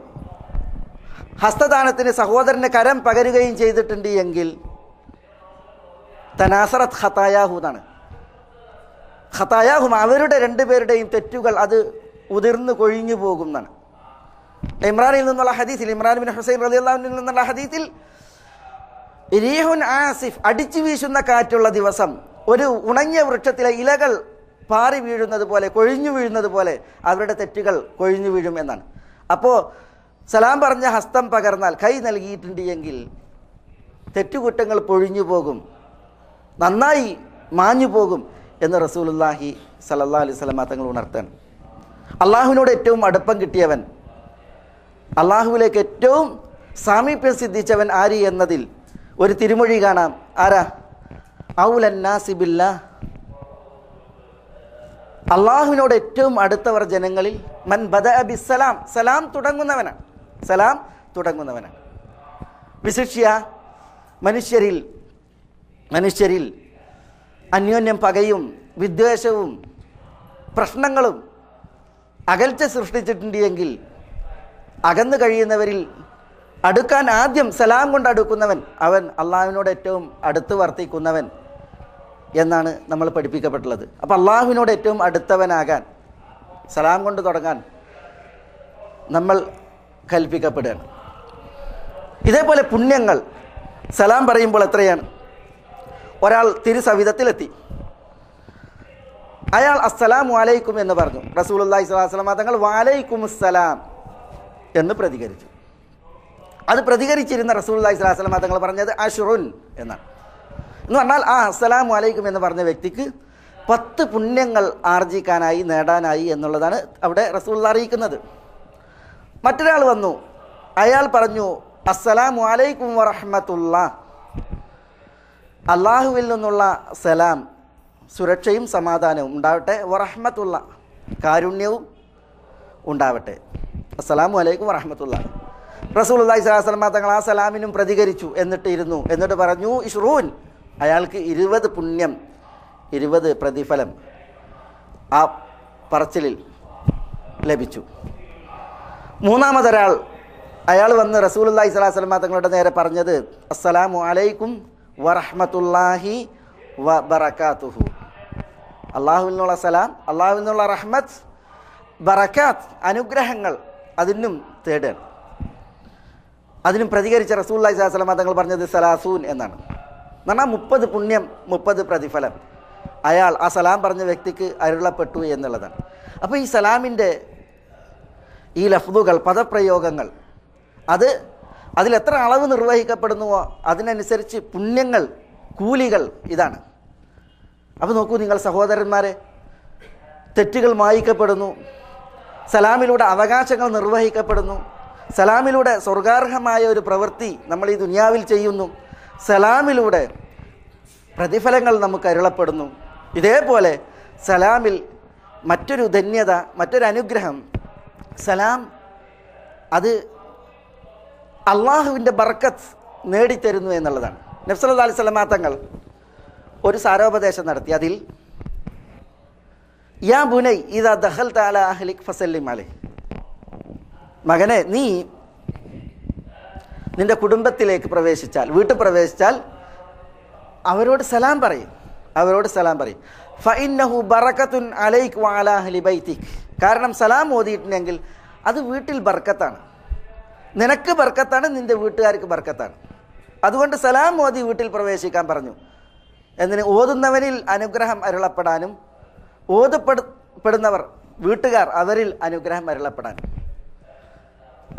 ഹസ്തദാനത്തിന് സഹോദരന് കരം പകരുകയും ചെയ്തിട്ടുണ്ട് എങ്കിൽ തനാസറത്ത് ഖതായാഹു എന്നാണ്. ഖതായാഹും, അവരുടെ രണ്ടുപേരുടെയും തെറ്റുകൾ അത് ഉതിർന്നു കൊഴിഞ്ഞു പോകും എന്നാണ്. ഇമ്രാനിൽ നിന്നുള്ള ഹദീസിൽ, ഇമ്രാൻ ബിൻ ഹുസൈൻ റളിയല്ലാഹു അൻഹു നിന്നുള്ള ഹദീസിൽ, റീഹുൻ ആസിഫ്, അടിച്ചു വീശുന്ന കാറ്റുള്ള ദിവസം ഒരു ഉണങ്ങിയ വൃക്ഷത്തിലെ ഇലകൾ പാറി വീഴുന്നത് പോലെ, കൊഴിഞ്ഞു വീഴുന്നത് പോലെ അവരുടെ തെറ്റുകൾ കൊഴിഞ്ഞു വീഴും എന്നാണ്. അപ്പോൾ സലാം പറഞ്ഞ ഹസ്തം പകർന്നാൽ, കൈ നൽകിയിട്ടുണ്ട് എങ്കിൽ തെറ്റുകുറ്റങ്ങൾ പൊഴിഞ്ഞു പോകും, നന്നായി മാഞ്ഞു പോകും എന്ന് റസൂലുള്ളാഹി സ്വല്ലല്ലാഹു അലൈഹി വസല്ലം തങ്ങൾ ഉണർത്താൻ. അള്ളാഹുവിനോട് ഏറ്റവും അടുപ്പം കിട്ടിയവൻ, അള്ളാഹുവിലേക്ക് ഏറ്റവും സാമീപ്യം സിദ്ധിച്ചവൻ ആര് എന്നതിൽ ഒരു തിരുമൊഴി കാണാം. ആരാ? ഔലന്നാസി ബില്ലാഹ്, അള്ളാഹുവിനോട് ഏറ്റവും അടുത്തവർ ജനങ്ങളിൽ മൻ ബദഅ ബിസ്സലാം, സലാം തുടങ്ങുന്നവനാണ്. സലാം തുടങ്ങുന്നവനാണ്. വിശിഷ്യ മനുഷ്യരിൽ അന്യോന്യം പകയും വിദ്വേഷവും പ്രശ്നങ്ങളും അകൽച്ച സൃഷ്ടിച്ചിട്ടുണ്ട് എങ്കിൽ അകന്നു കഴിയുന്നവരിൽ അടുക്കാൻ ആദ്യം സലാം കൊണ്ട് അടുക്കുന്നവൻ അവൻ അള്ളാഹുവിനോട് ഏറ്റവും അടുത്ത് വർത്തിക്കുന്നവൻ എന്നാണ് നമ്മൾ പഠിപ്പിക്കപ്പെട്ടുള്ളത്. അപ്പോൾ അള്ളാഹുവിനോട് ഏറ്റവും അടുത്തവനാകാൻ സലാം കൊണ്ട് തുടങ്ങാൻ നമ്മൾ കൽപ്പിക്കപ്പെടുകയാണ്. ഇതേപോലെ പുണ്യങ്ങൾ സലാം പറയുമ്പോൾ എത്രയാണ്? ഒരാൾ തിരുസവിധത്തിലെത്തി, അയാൾ അസ്സലാമു അലൈക്കും എന്ന് പറഞ്ഞു. റസൂലുള്ളാഹി സ്വല്ലല്ലാഹു അലൈഹി വസല്ലം തങ്ങൾ വഅലൈക്കുമുസ്സലാം എന്ന് പ്രതികരിച്ചു. അത് പ്രതികരിച്ചിരുന്ന റസൂലുള്ളാഹി സ്വല്ലല്ലാഹു അലൈഹി വസല്ലം തങ്ങൾ പറഞ്ഞത് അശ്റുൻ എന്നാണ്. എന്ന് പറഞ്ഞാൽ ആ അസ്സലാമു അലൈക്കും എന്ന് പറഞ്ഞ വ്യക്തിക്ക് 10 പുണ്യങ്ങൾ ആർജിക്കാനായി, നേടാനായി എന്നുള്ളതാണ് അവിടെ റസൂലുള്ളാഹി അറിയിക്കുന്നത്. മറ്റൊരാൾ വന്നു, അയാൾ പറഞ്ഞു അസ്സലാമു അലൈക്കും വറഹ്മത്തുള്ളാഹ്, അള്ളാഹുവിൽ നിന്നുള്ള സലാം, സുരക്ഷയും സമാധാനവും ഉണ്ടാവട്ടെ, വറഹ്മത്തുള്ള, കാരുണ്യവും ഉണ്ടാവട്ടെ. അസ്സലാമു അലൈക്കും വറഹ്മത്തുള്ളാഹ്. റസൂലുള്ളാഹി സ്വല്ലല്ലാഹു അലൈഹി വസല്ലം തങ്ങൾ ആ സലാമിനും പ്രതികരിച്ചു. എന്നിട്ട് പറഞ്ഞു ഇശ്റൂൻ, അയാൾക്ക് 20 പുണ്യം, 20 പ്രതിഫലം ആ പറച്ചിലിൽ ലഭിച്ചു. മൂന്നാമതൊരാൾ, അയാൾ വന്ന് റസൂലുള്ളാഹി സ്വല്ലല്ലാഹു അലൈഹി വസല്ലം തങ്ങളുടെ നേരെ പറഞ്ഞത് അസ്സലാമു അലൈക്കും വറഹ്മത്തുള്ളാഹി വബറകാതുഹു, അള്ളാഹുവിൽ നിന്നുള്ള സലാം, അള്ളാഹുവിൽ നിന്നുള്ള റഹ്മത്ത്, ബറകാത്ത്, അനുഗ്രഹങ്ങൾ അതിനും തേടുകയാണ്. അതിനും പ്രതികരിച്ച റസൂലുള്ളാഹി സ്വല്ലല്ലാഹു അലൈഹി വസല്ലം തങ്ങൾ പറഞ്ഞത് സലാസൂൻ എന്നാണ്. എന്ന് പറഞ്ഞാൽ 30 പുണ്യം 30 പ്രതിഫലം അയാൾ ആ സലാം പറഞ്ഞ വ്യക്തിക്ക് അരുളപ്പെട്ടു എന്നുള്ളതാണ്. അപ്പോൾ ഈ സലാമിൻ്റെ ഈ ലഫ്ദുകൾ, പദപ്രയോഗങ്ങൾ, അതിലെത്ര അളവ് നിർവഹിക്കപ്പെടുന്നുവോ അതിനനുസരിച്ച് പുണ്യങ്ങൾ, കൂലികൾ ഇതാണ്. അപ്പോൾ നോക്കൂ നിങ്ങൾ സഹോദരന്മാരെ, തെറ്റുകൾ മായ്ക്കപ്പെടുന്നു, സലാമിലൂടെ അവകാശങ്ങൾ നിർവഹിക്കപ്പെടുന്നു, സലാമിലൂടെ സ്വർഗാർഹമായ ഒരു പ്രവൃത്തി നമ്മൾ ഈ ദുനിയാവിൽ ചെയ്യുന്നു, സലാമിലൂടെ പ്രതിഫലങ്ങൾ നമുക്ക് അരുളപ്പെടുന്നു. ഇതേപോലെ സലാമിൽ മറ്റൊരു ധന്യത, മറ്റൊരു അനുഗ്രഹം, സലാം അത് അള്ളാഹുവിൻ്റെ ബർക്കത്ത് നേടിത്തരുന്നു എന്നുള്ളതാണ്. നബി സല്ലല്ലാഹു അലൈഹി വസല്ലം തങ്ങൾ ഒരു സാരോപദേശം നടത്തി. അതിൽ യാ ബുനൈ ഇദാ ദഖൽത അലാ അഹ്ലിക് ഫസല്ലിം അലൈഹി, മകനെ നീ നിൻ്റെ കുടുംബത്തിലേക്ക് പ്രവേശിച്ചാൽ, വീട്ടിൽ പ്രവേശിച്ചാൽ അവരോട് സലാം പറയും, അവരോട് സലാം പറയും. ഫഇന്നഹു ബറകത്തുൻ അലൈക വഅലാ അഹ്ലി ബൈതിക്, കാരണം സലാം ഓതിയിട്ടുണ്ടെങ്കിൽ അത് വീട്ടിൽ ബർക്കത്താണ്, നിനക്ക് ബർക്കത്താണ്, നിൻ്റെ വീട്ടുകാർക്ക് ബർക്കത്താണ്. അതുകൊണ്ട് സലാം ഓതി വീട്ടിൽ പ്രവേശിക്കാൻ പറഞ്ഞു. എന്തിന്? ഓതുന്നവനിൽ അനുഗ്രഹം അരുളപ്പെടാനും ഓതപ്പെടുന്നവർ വീട്ടുകാർ അവരിൽ അനുഗ്രഹം അരുളപ്പെടാനും.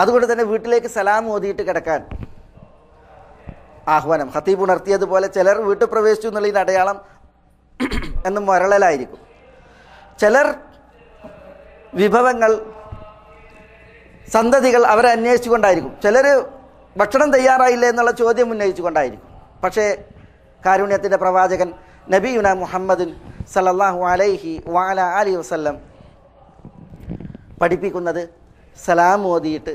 അതുകൊണ്ട് തന്നെ വീട്ടിലേക്ക് സലാം ഓതിയിട്ട് കിടക്കാൻ ആഹ്വാനം. ഖതീബ് ഉണർത്തിയതുപോലെ ചിലർ വീട്ടിൽ പ്രവേശിച്ചു എന്നുള്ളതിൻ്റെ അടയാളം എന്ന് മരളലായിരിക്കും. ചിലർ വിഭവങ്ങൾ, സന്തതികൾ അവരെ അന്വേഷിച്ചുകൊണ്ടായിരിക്കും. ചിലർ ഭക്ഷണം തയ്യാറായില്ല എന്നുള്ള ചോദ്യം ഉന്നയിച്ചുകൊണ്ടായിരിക്കും. പക്ഷേ കാരുണ്യത്തിൻ്റെ പ്രവാചകൻ നബിയുന മുഹമ്മദ് സല്ലല്ലാഹു അലൈഹി വഅലാ ആലിഹി വസല്ലം പഠിപ്പിക്കുന്നത് സലാം ഓതിയിട്ട്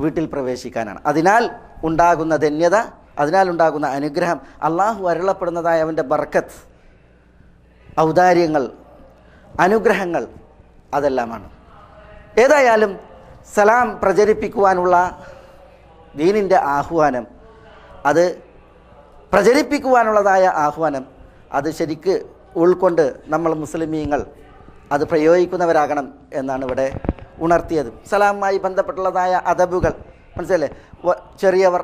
വീട്ടിൽ പ്രവേശിക്കാനാണ്. അതിനാൽ ഉണ്ടാകുന്ന ധന്യത, അതിനാൽ ഉണ്ടാകുന്ന അനുഗ്രഹം, അള്ളാഹു അരുളപ്പെടുന്നതായ അവൻ്റെ ബർക്കത്ത്, ഔദാര്യങ്ങൾ, അനുഗ്രഹങ്ങൾ അതെല്ലാമാണ്. ഏതായാലും സലാം പ്രചരിപ്പിക്കുവാനുള്ള ദീനിൻ്റെ ആഹ്വാനം, അത് പ്രചരിപ്പിക്കുവാനുള്ളതായ ആഹ്വാനം, അത് ശരിക്ക് ഉൾക്കൊണ്ട് നമ്മൾ മുസ്ലിമീങ്ങൾ അത് പ്രയോഗിക്കുന്നവരാകണം എന്നാണ് ഇവിടെ ഉണർത്തിയത്. സലാമുമായി ബന്ധപ്പെട്ടുള്ളതായ അദബുകൾ മനസ്സിലല്ലേ? ചെറിയവർ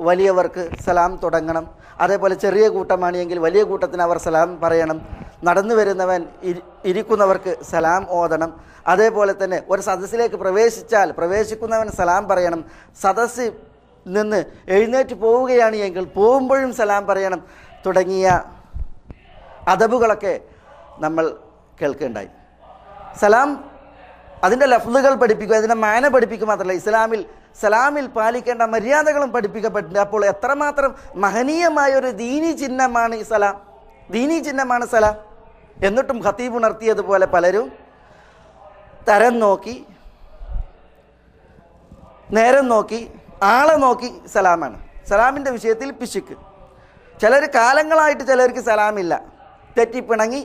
വലിയവർക്ക് സലാം തുടങ്ങണം. അതേപോലെ ചെറിയ കൂട്ടമാണ് എങ്കിൽ വലിയ കൂട്ടത്തിന് അവർ സലാം പറയണം. നടന്നു വരുന്നവൻ ഇരിക്കുന്നവർക്ക് സലാം ഓതണം. അതേപോലെ തന്നെ ഒരു സദസ്സിലേക്ക് പ്രവേശിക്കുന്നവൻ സലാം പറയണം. സദസ്സിൽ നിന്ന് എഴുന്നേറ്റ് പോവുകയാണ് എങ്കിൽ പോകുമ്പോഴും സലാം പറയണം. തുടങ്ങിയ അദബുകളൊക്കെ നമ്മൾ കേൾക്കുകയുണ്ടായി. സലാം അതിൻ്റെ ലഫ്ലുകൾ പഠിപ്പിക്കുക, അതിൻ്റെ മാന പഠിപ്പിക്കുക മാത്രമല്ല, സലാമിൽ പാലിക്കേണ്ട മര്യാദകളും പഠിപ്പിക്കപ്പെട്ടിട്ടുണ്ട്. അപ്പോൾ എത്രമാത്രം മഹനീയമായൊരു ദീനി ചിഹ്നമാണ് ഈ സലാം, ദീനി ചിഹ്നമാണ് സലാം. എന്നിട്ടും ഖതീബ് ഉണർത്തിയതുപോലെ പലരും തരം നോക്കി, നേരം നോക്കി, ആളെ നോക്കി സലാമാണ്. സലാമിൻ്റെ വിഷയത്തിൽ പിശുക്ക്. ചിലർ കാലങ്ങളായിട്ട് ചിലർക്ക് സലാമില്ല, തെറ്റിപ്പിണങ്ങി,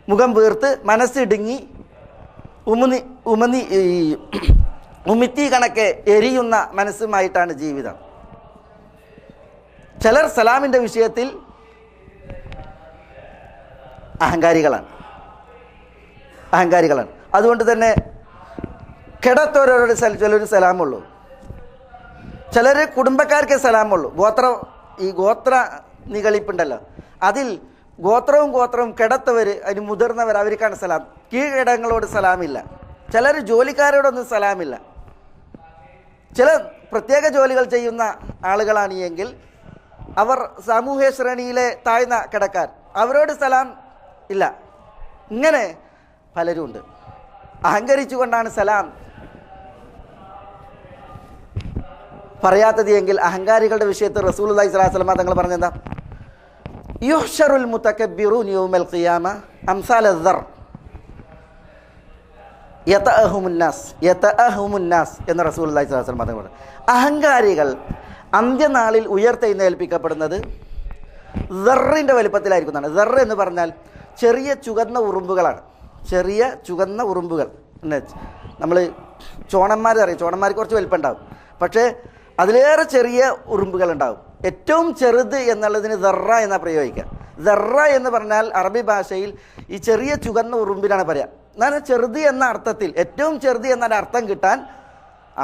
മുഖം വീർത്ത്, മനസ്സിടുങ്ങി, ഉമിത്തി കണക്കെ എരിയുന്ന മനസ്സുമായിട്ടാണ് ജീവിതം. ചിലർ സലാമിൻ്റെ വിഷയത്തിൽ അഹങ്കാരികളാണ്. അതുകൊണ്ട് തന്നെ കിടത്തോരോട് ചിലർ സലാമുള്ളൂ, ചിലർ കുടുംബക്കാർക്കേ സലാമുള്ളൂ. ഗോത്ര നികളിപ്പുണ്ടല്ലോ, അതിൽ ഗോത്രവും കിടത്തവർ, അതിന് മുതിർന്നവർ, അവർക്കാണ് സലാം. കീഴടങ്ങളോട് സലാമില്ല. ചിലർ ജോലിക്കാരോടൊന്നും സലാമില്ല. ചില പ്രത്യേക ജോലികൾ ചെയ്യുന്ന ആളുകളാണ് എങ്കിൽ അവർ സാമൂഹ്യ ശ്രേണിയിലെ താഴ്ന്ന കിടക്കാർ, അവരോട് സലാം ഇല്ല. ഇങ്ങനെ പലരും ഉണ്ട്. അഹങ്കരിച്ചുകൊണ്ടാണ് സലാം പറയാത്തത് എങ്കിൽ അഹങ്കാരികളുടെ വിഷയത്തിൽ റസൂലുള്ളാഹി സ്വല്ലല്ലാഹു അലൈഹി വസല്ലം തങ്ങൾ പറഞ്ഞെന്താ? യുഹ്ശറുൽ മുതകബ്ബിറൂന യൗമൽ ഖിയാമ അംസാലദ്ദർ യതഅഹുമുന്നാസ് എന്ന് റസൂലുള്ളാഹി സ്വല്ലല്ലാഹു അലൈഹി വസല്ലം തങ്ങൾ പറഞ്ഞു. അഹങ്കാരികൾ അന്ത്യനാളിൽ ഉയർത്തെഴുന്നേൽപ്പിക്കപ്പെടുന്നത് ദർറിൻ്റെ വലിപ്പത്തിലായിരിക്കുന്നതാണ്. ദർ എന്ന് പറഞ്ഞാൽ ചെറിയ ചുവന്ന ഉറുമ്പുകളാണ്. ചെറിയ ചുവന്ന ഉറുമ്പുകൾ. നമ്മൾ ചോണന്മാരറിയാം, ചോണന്മാർക്ക് കുറച്ച് വലിപ്പം ഉണ്ടാവും, പക്ഷേ അതിലേറെ ചെറിയ ഉറുമ്പുകൾ ഉണ്ടാവും. ഏറ്റവും ചെറുത് എന്നുള്ളതിന് ദർറ എന്നാണ് പ്രയോഗിക്കുക. ദർറ എന്ന് പറഞ്ഞാൽ അറബി ഭാഷയിൽ ഈ ചെറിയ ചുവന്ന ഉറുമ്പിനാണ് പറയുക. എന്നാൽ ചെറുത് എന്ന അർത്ഥത്തിൽ, ഏറ്റവും ചെറുത് എന്ന അർത്ഥം കിട്ടാൻ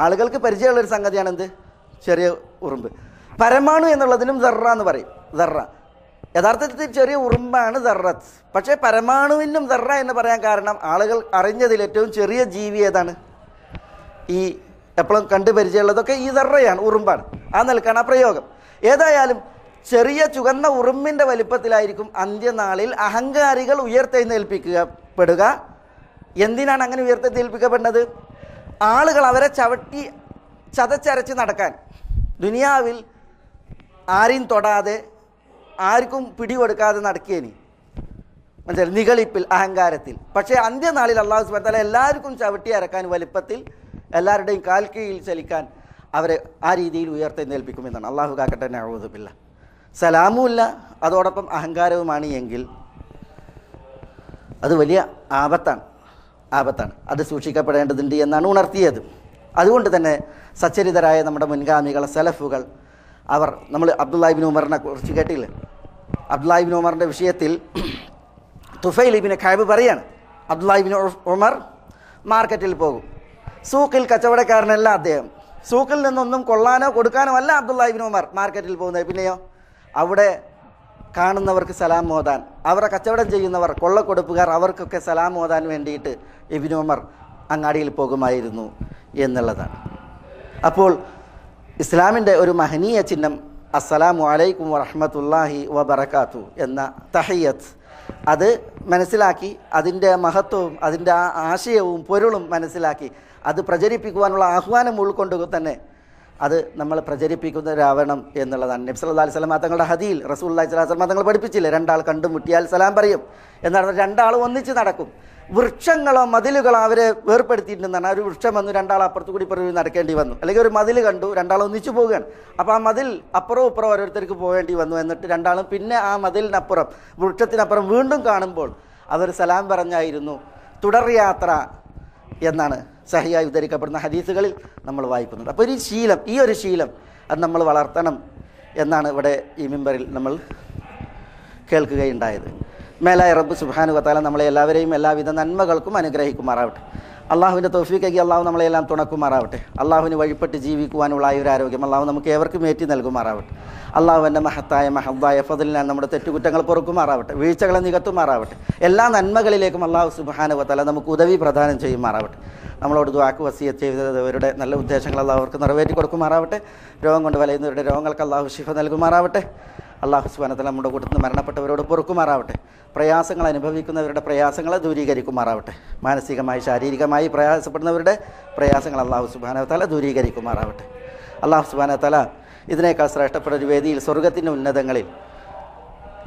ആളുകൾക്ക് പരിചയമുള്ളൊരു സംഗതിയാണ് എന്ത്? ചെറിയ ഉറുമ്പ്. പരമാണു എന്നുള്ളതിനും ദർറ എന്ന് പറയും. ദർറ യഥാർത്ഥത്തിൽ ചെറിയ ഉറുമ്പാണ് ദർറത്ത്. പക്ഷേ പരമാണുവിനും ദർറ എന്ന് പറയാൻ കാരണം ആളുകൾ അറിഞ്ഞതിൽ ഏറ്റവും ചെറിയ ജീവി ഏതാണ്? ഈ എപ്പോഴും കണ്ടു പരിചയമുള്ളതൊക്കെ ഈ ദർറയാണ്, ഉറുമ്പാണ്. ആ നിലക്കാണ് ആ പ്രയോഗം. ഏതായാലും ചെറിയ ചുവന്ന ഉറുമ്പിൻ്റെ വലിപ്പത്തിലായിരിക്കും അന്ത്യനാളിൽ അഹങ്കാരികൾ ഉയർത്തെഴുന്നേൽപ്പിക്കപ്പെടുക. എന്തിനാണ് അങ്ങനെ ഉയർത്തെഴുന്നേൽപ്പിക്കപ്പെടുന്നത്? ആളുകൾ അവരെ ചവിട്ടി ചതച്ചരച്ച് നടക്കാൻ, ദുനിയാവിൽ ആരെയും തൊടാതെ ആർക്കും പിടികൊടുക്കാതെ നടക്കിയേനി, മനസ്സിലായി, നിഗളിപ്പിൽ, അഹങ്കാരത്തിൽ. പക്ഷേ അന്ത്യനാളിൽ അല്ലാഹു സുബ്ഹാനഹു വ തആല എല്ലാവർക്കും ചവിട്ടി അരക്കാൻ, വലിപ്പത്തിൽ എല്ലാവരുടെയും കാൽ കീഴിൽ ചലിക്കാൻ അവരെ ആ രീതിയിൽ ഉയർത്തെഴുന്നേൽപ്പിക്കുമെന്നാണ്. അള്ളാഹു കാക്കട്ടെ, നഊദു ബില്ലാഹ്. സലാമുമില്ല, അതോടൊപ്പം അഹങ്കാരവുമാണ് എങ്കിൽ അത് വലിയ ആപത്താണ്. അത് സൂക്ഷിക്കപ്പെടേണ്ടതുണ്ട് എന്നാണ് ഉണർത്തിയത്. അതുകൊണ്ട് തന്നെ സച്ചരിതരായ നമ്മുടെ മുൻഗാമികൾ, സലഫുകൾ, അവർ, നമ്മൾ അബ്ദുല്ലാഹി ഇബ്നു ഉമറിനെ കുറിച്ച് കേട്ടില്ലേ? അബ്ദുല്ലാഹി ഇബ്നു ഉമറിൻ്റെ വിഷയത്തിൽ തുഫൈൽ ഇബ്നു കഅബ് പറയാണ്, അബ്ദുല്ലാഹി ഇബ്നു ഉമർ മാർക്കറ്റിൽ പോകും. സൂക്കിൽ കച്ചവടക്കാരനല്ല അദ്ദേഹം. സൂക്കിൽ നിന്നൊന്നും കൊള്ളാനോ കൊടുക്കാനോ അല്ല അബ്ദുല്ലാഹി ഇബ്നു ഉമർ മാർക്കറ്റിൽ പോകുന്നത്. പിന്നെയോ അവിടെ കാണുന്നവർക്ക് സലാം ഓതാൻ, അവരെ കച്ചവടം ചെയ്യുന്നവർ, കൊള്ളക്കൊടുപ്പുകാർ, അവർക്കൊക്കെ സലാം ഓതാൻ വേണ്ടിയിട്ട് ഇബ്നു ഉമർ അങ്ങാടിയിൽ പോകുമായിരുന്നു എന്നുള്ളതാണ്. അപ്പോൾ ഇസ്ലാമിൻ്റെ ഒരു മഹനീയ ചിഹ്നം അസ്സലാമു അലൈക്കും വറഹ്മത്തുള്ളാഹി വബറകാത്തു എന്ന തഹിയ്യത്ത്, അത് മനസ്സിലാക്കി അതിൻ്റെ മഹത്വവും അതിൻ്റെ ആ ആശയവും പൊരുളും മനസ്സിലാക്കി അത് പ്രചരിപ്പിക്കുവാനുള്ള ആഹ്വാനം ഉൾക്കൊണ്ട് തന്നെ അത് നമ്മൾ പ്രചരിപ്പിക്കുന്നവരാവണം എന്നുള്ളതാണ്. നബി സല്ലല്ലാഹു അലൈഹി വസല്ലം തങ്ങളുടെ ഹദീൽ റസൂലുള്ളാഹി സ്വല്ലല്ലാഹു അലൈഹി വസല്ലം തങ്ങൾ പഠിപ്പിച്ചില്ലേ, രണ്ടാൾ കണ്ടുമുട്ടിയാൽ സലാം പറയും എന്നാണ്. രണ്ടാളും ഒന്നിച്ച് നടക്കും. വൃക്ഷങ്ങളോ മതിലുകളോ അവരെ വേർപ്പെടുത്തിയിട്ടുണ്ടെന്നാണ്. ഒരു വൃക്ഷം വന്നു, രണ്ടാൾ അപ്പുറത്ത് കൂടി ഇപ്പുറത്ത് നടക്കേണ്ടി വന്നു. അല്ലെങ്കിൽ ഒരു മതിൽ കണ്ടു, രണ്ടാളും ഒന്നിച്ചു പോവുകയാണ്. അപ്പോൾ ആ മതിൽ അപ്പുറവും ഇപ്പുറവും ഓരോരുത്തർക്ക് പോകേണ്ടി വന്നു. എന്നിട്ട് രണ്ടാളും പിന്നെ ആ മതിലിനപ്പുറം, വൃക്ഷത്തിനപ്പുറം വീണ്ടും കാണുമ്പോൾ അവർ സലാം പറഞ്ഞായിരുന്നു തുടർ യാത്ര എന്നാണ് സഹിയായി ഉദ്ധരിക്കപ്പെടുന്ന ഹദീസുകളിൽ നമ്മൾ വായിക്കുന്നുണ്ട്. അപ്പോൾ ഈ ഒരു ശീലം അത് നമ്മൾ വളർത്തണം എന്നാണ് ഇവിടെ ഈ മിമ്പറിൽ നമ്മൾ കേൾക്കുകയുണ്ടായത്. മേലായ റബ്ബ് സുബ്ഹാനഹു വ തആല നമ്മളെ എല്ലാവരെയും എല്ലാവിധ നന്മകൾക്കും അനുഗ്രഹിക്കുമാറാവട്ടെ. അള്ളാഹുവിൻ്റെ തൗഫീഖാക്കി അള്ളാഹു നമ്മളെല്ലാം തുണക്കുമാറാവട്ടെ. അള്ളാഹുവിന് വഴിപ്പെട്ട് ജീവിക്കുവാനുള്ള ഒരു ആരോഗ്യം അള്ളാഹു നമുക്ക് ഏവർക്കും ഏറ്റി നൽകുമാറാവട്ടെ. അള്ളാഹുവിൻ്റെ മഹത്തായ ഫضലിനാൽ നമ്മുടെ തെറ്റുകുറ്റങ്ങൾ പൊറുക്കുമാറാവട്ടെ, വീഴ്ചകളെ നികത്തുമാറാവട്ടെ. എല്ലാ നന്മകളിലേക്കും അള്ളാഹു സുബ്ഹാനഹു വ തആല നമുക്ക് ഉദവി പ്രദാനം ചെയ്യുമാറാവട്ടെ. നമ്മളോട് ദുആക്ക് വസിയത്ത് ചെയ്തവരുടെ നല്ല ഉദ്ദേശങ്ങൾ അള്ളാഹു അവർക്ക് നിറവേറ്റി കൊടുക്കുമാറാവട്ടെ. രോഗം കൊണ്ട് വലയുന്നവരുടെ രോഗങ്ങൾക്ക് അള്ളാഹു ശിഫ നൽകുമാറാവട്ടെ. അള്ളാഹു സുബ്ഹാനഹു വ തആല നമ്മുടെ കൂട്ടത്തിൽ മരണപ്പെട്ടവരോട് പൊറുക്കുമാറാവട്ടെ. പ്രയാസങ്ങൾ അനുഭവിക്കുന്നവരുടെ പ്രയാസങ്ങളെ ദൂരീകരിക്കുമാറാവട്ടെ. മാനസികമായി ശാരീരികമായി പ്രയാസപ്പെടുന്നവരുടെ പ്രയാസങ്ങൾ അള്ളാഹു സുബ്ഹാനഹു വ തആല ദൂരീകരിക്കുമാറാവട്ടെ. അള്ളാഹു സുബ്ഹാനഹു വ തആല ഇതിനേക്കാൾ ശ്രേഷ്ഠപ്പെട്ട ഒരു വേദിയിൽ സ്വർഗ്ഗത്തിൻ്റെ ഉന്നതങ്ങളിൽ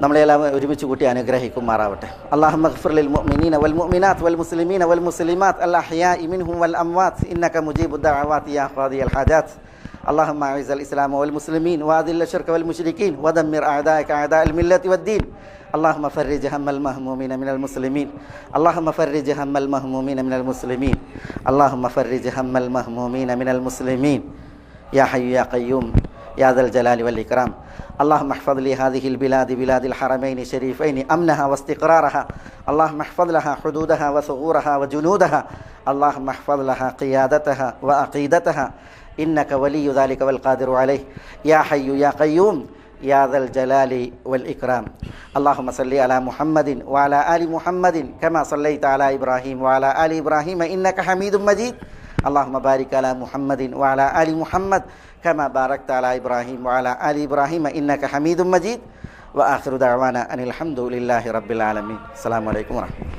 നമ്മളെല്ലാം ഒരുമിച്ച് കൂട്ടി അനുഗ്രഹിക്കുമാറാവട്ടെ. അല്ലാഹുമ്മ ഗ്ഫിർ ലിൽ മുഅ്മിനീന വൽ മുഅ്മിനാത്ത് വൽ മുസ്ലിമീന വൽ മുസ്ലിമാത്ത് അൽ അഹ്യാഇ മിൻഹും വൽ അംവാത്ത് ഇന്നക മുജീബുദ് ദഅവാതി യാ ഖാദിയൽ ഹാജാത്ത്. اللهم أعز الإسلام والمسلمين وأذل الشرك والمشركين ودمر أعداءك أعداء الملة والدين. اللهم فرج هم المهمومين من المسلمين. اللهم فرج هم المهمومين من المسلمين. اللهم فرج هم المهمومين من المسلمين يا حي يا قيوم يا ذا الجلال والإكرام. اللهم احفظ لي هذه البلاد بلاد الحرمين الشريفين أمنها واستقرارها. اللهم احفظ لها حدودها وثغورها وجنودها. اللهم احفظ لها قيادتها وعقيدتها إنك ولي ذلك والقادر عليه يا حي يا قيوم يا ذا الجلال والإكرام. اللهم صل على محمد وعلى آل محمد كما صليت على إبراهيم وعلى آل إبراهيم إنك حميد مجيد. اللهم بارك على محمد وعلى آل محمد كما باركت على إبراهيم وعلى آل إبراهيم إنك حميد مجيد. وآخر دعوانا أن الحمد لله رب العالمين. السلام عليكم ورحمة الله.